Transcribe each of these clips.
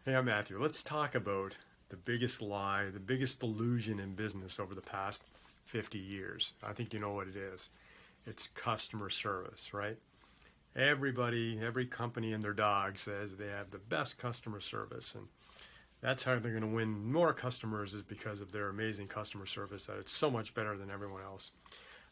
Hey, I'm Matthew. Let's talk about the biggest lie, the biggest delusion in business over the past 50 years. I think you know what it is. It's customer service, right? Everybody, every company and their dog says they have the best customer service, and that's how they're going to win more customers is because of their amazing customer service, that it's so much better than everyone else.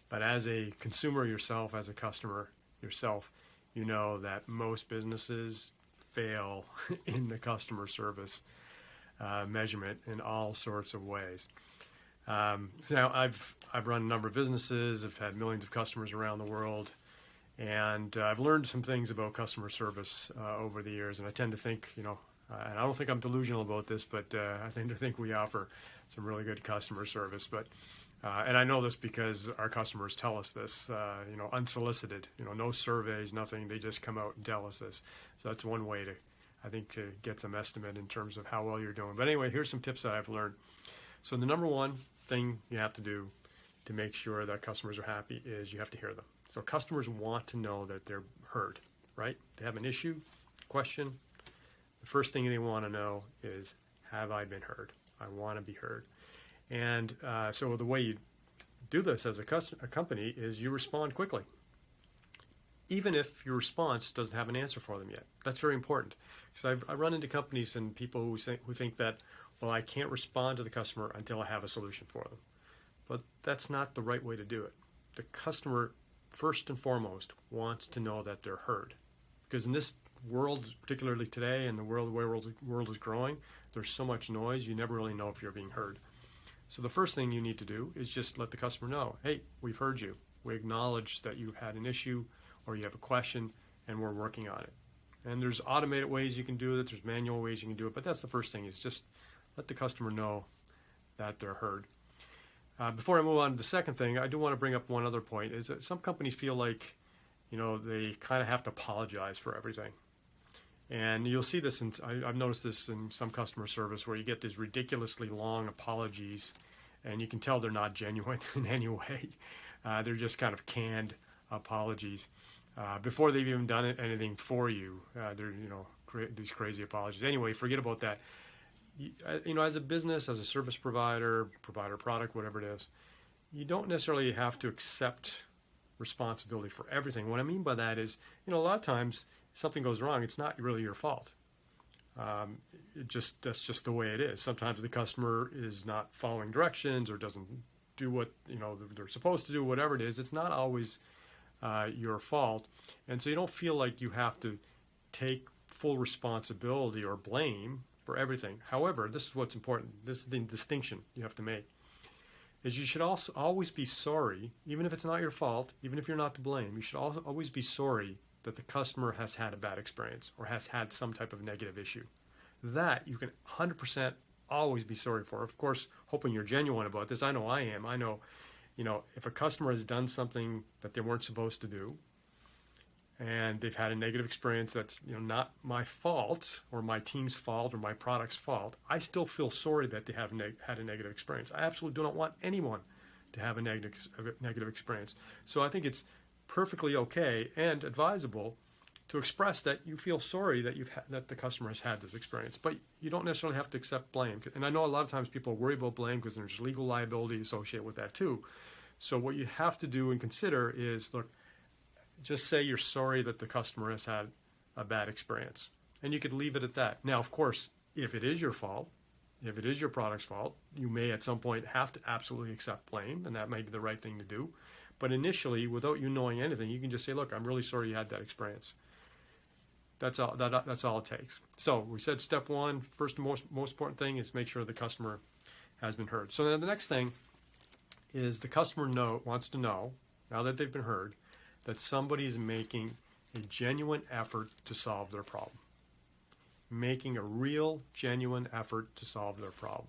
But as a consumer yourself, as a customer yourself, you know that most businesses fail in the customer service measurement in all sorts of ways. Now, I've run a number of businesses. I've had millions of customers around the world, and I've learned some things about customer service over the years. And I tend to think, and I don't think I'm delusional about this, but I tend to think we offer some really good customer service. But and I know this because our customers tell us this, unsolicited, no surveys, nothing. They just come out and tell us this. So that's one way to get some estimate in terms of how well you're doing. But anyway, here's some tips that I've learned. So the number one thing you have to do to make sure that customers are happy is you have to hear them. So customers want to know that they're heard, right? They have an issue, question. The first thing they want to know is, have I been heard? I want to be heard. And so the way you do this as a company is you respond quickly, even if your response doesn't have an answer for them yet. That's very important. Because I run into companies and people who think that, well, I can't respond to the customer until I have a solution for them. But that's not the right way to do it. The customer, first and foremost, wants to know that they're heard. Because in this world, particularly today, and the world is growing, there's so much noise, you never really know if you're being heard. So the first thing you need to do is just let the customer know, hey, we've heard you. We acknowledge that you've had an issue or you have a question, and we're working on it. And there's automated ways you can do it. There's manual ways you can do it. But that's the first thing, is just let the customer know that they're heard. Before I move on to the second thing, I do want to bring up one other point, is that some companies feel like, they kind of have to apologize for everything. And you'll see this, I've noticed this in some customer service, where you get these ridiculously long apologies, and you can tell they're not genuine in any way. They're just kind of canned apologies. Before they've even done anything for you, they're, these crazy apologies. Anyway, forget about that. As a business, as a service provider product, whatever it is, you don't necessarily have to accept responsibility for everything. What I mean by that is, a lot of times, something goes wrong, it's not really your fault. That's just the way it is. Sometimes the customer is not following directions or doesn't do what they're supposed to do. Whatever it is, it's not always your fault, and so you don't feel like you have to take full responsibility or blame for everything. However, this is what's important. This is the distinction you have to make. Is you should also always be sorry, even if it's not your fault, even if you're not to blame. You should also always be sorry that the customer has had a bad experience or has had some type of negative issue. That you can 100% always be sorry for. Of course, hoping you're genuine about this. I know I am. I know, if a customer has done something that they weren't supposed to do, and they've had a negative experience that's not my fault or my team's fault or my product's fault, I still feel sorry that they have had a negative experience. I absolutely do not want anyone to have a negative experience. So I think it's perfectly okay and advisable to express that you feel sorry that that the customer has had this experience, but you don't necessarily have to accept blame. And I know a lot of times people worry about blame because there's legal liability associated with that too. So what you have to do and consider is, look, just say you're sorry that the customer has had a bad experience, and you could leave it at that. Now, of course, if it is your fault, if it is your product's fault, you may at some point have to absolutely accept blame, and that may be the right thing to do. But initially, without you knowing anything, you can just say, look, I'm really sorry you had that experience. That's all it takes. So we said step one, first and most important thing is make sure the customer has been heard. So then the next thing is the customer wants to know, now that they've been heard, that somebody is making a genuine effort to solve their problem. Making a real, genuine effort to solve their problem.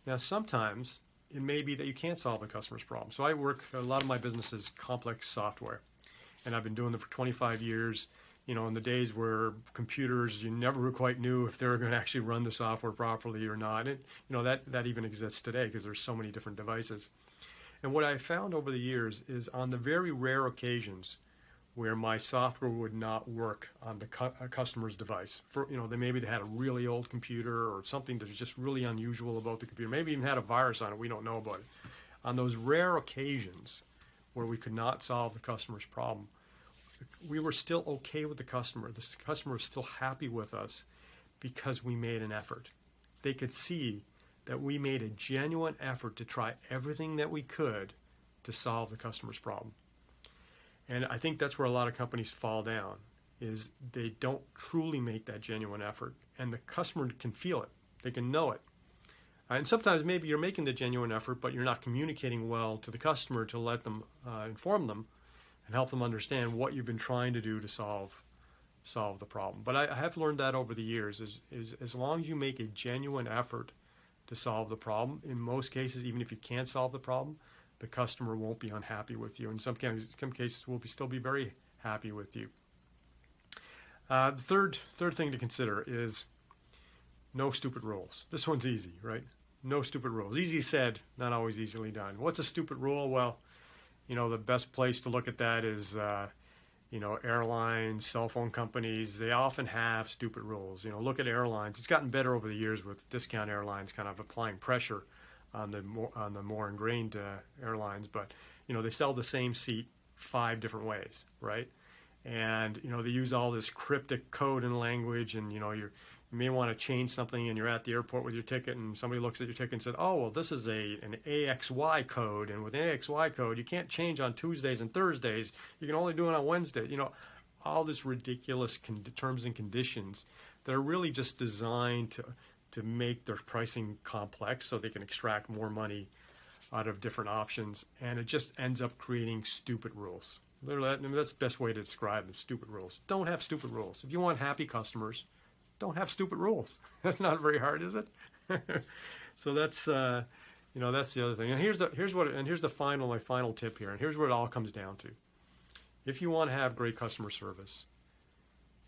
Now, sometimes it may be that you can't solve the customer's problem. So a lot of my business is complex software, and I've been doing it for 25 years. In the days where computers, you never quite knew if they were going to actually run the software properly or not. And, that even exists today because there's so many different devices. And what I found over the years is on the very rare occasions where my software would not work on the customer's device. Maybe they had a really old computer or something that was just really unusual about the computer. Maybe even had a virus on it. We don't know about it. On those rare occasions where we could not solve the customer's problem, we were still okay with the customer. The customer was still happy with us because we made an effort. They could see that we made a genuine effort to try everything that we could to solve the customer's problem. And I think that's where a lot of companies fall down, is they don't truly make that genuine effort, and the customer can feel it. They can know it. And sometimes maybe you're making the genuine effort, but you're not communicating well to the customer to let them, inform them and help them understand what you've been trying to do to solve the problem. But I have learned that over the years, is as long as you make a genuine effort to solve the problem, in most cases, even if you can't solve the problem, the customer won't be unhappy with you. In some cases, will still be very happy with you. The third thing to consider is no stupid rules. This one's easy, right? No stupid rules. Easy said, not always easily done. What's a stupid rule? Well, the best place to look at that is, airlines, cell phone companies. They often have stupid rules. Look at airlines. It's gotten better over the years with discount airlines kind of applying pressure on the more ingrained airlines, but they sell the same seat 5 different ways, right? And they use all this cryptic code and language, and you may want to change something, and you're at the airport with your ticket, and somebody looks at your ticket and said, "Oh, well, this is an AXY code, and with an AXY code, you can't change on Tuesdays and Thursdays. You can only do it on Wednesday." All this ridiculous terms and conditions that are really just designed to make their pricing complex so they can extract more money out of different options, and it just ends up creating stupid rules. That's the best way to describe them, stupid rules. Don't have stupid rules. If you want happy customers, don't have stupid rules. That's not very hard, is it? So that's that's the other thing. And here's my final tip here, and here's what it all comes down to. If you want to have great customer service,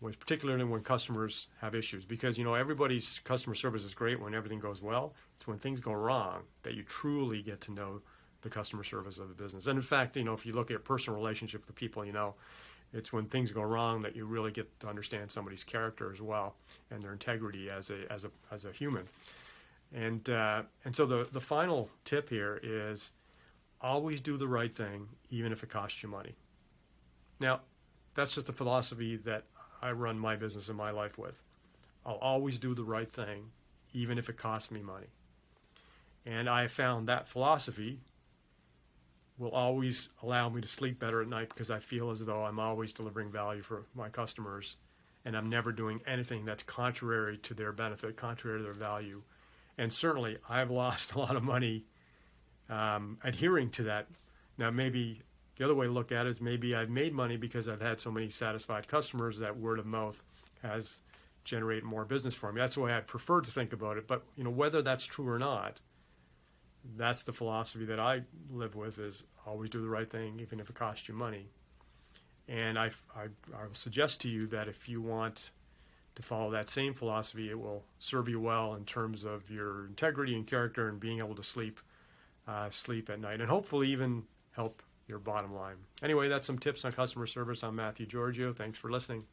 particularly when customers have issues, because everybody's customer service is great when everything goes well. It's when things go wrong that you truly get to know the customer service of the business. And in fact, if you look at a personal relationship with the people, it's when things go wrong that you really get to understand somebody's character as well and their integrity as a human. And so the final tip here is always do the right thing, even if it costs you money. Now, that's just a philosophy that I run my business and my life with. I'll always do the right thing, even if it costs me money. And I found that philosophy will always allow me to sleep better at night, because I feel as though I'm always delivering value for my customers, and I'm never doing anything that's contrary to their benefit, contrary to their value. And certainly, I've lost a lot of money adhering to that. Now, maybe the other way to look at it is maybe I've made money because I've had so many satisfied customers that word of mouth has generated more business for me. That's the way I prefer to think about it. But whether that's true or not, that's the philosophy that I live with, is always do the right thing, even if it costs you money. And I will suggest to you that if you want to follow that same philosophy, it will serve you well in terms of your integrity and character and being able to sleep at night, and hopefully even help your bottom line. Anyway, that's some tips on customer service. I'm Mathew Georghiou. Thanks for listening.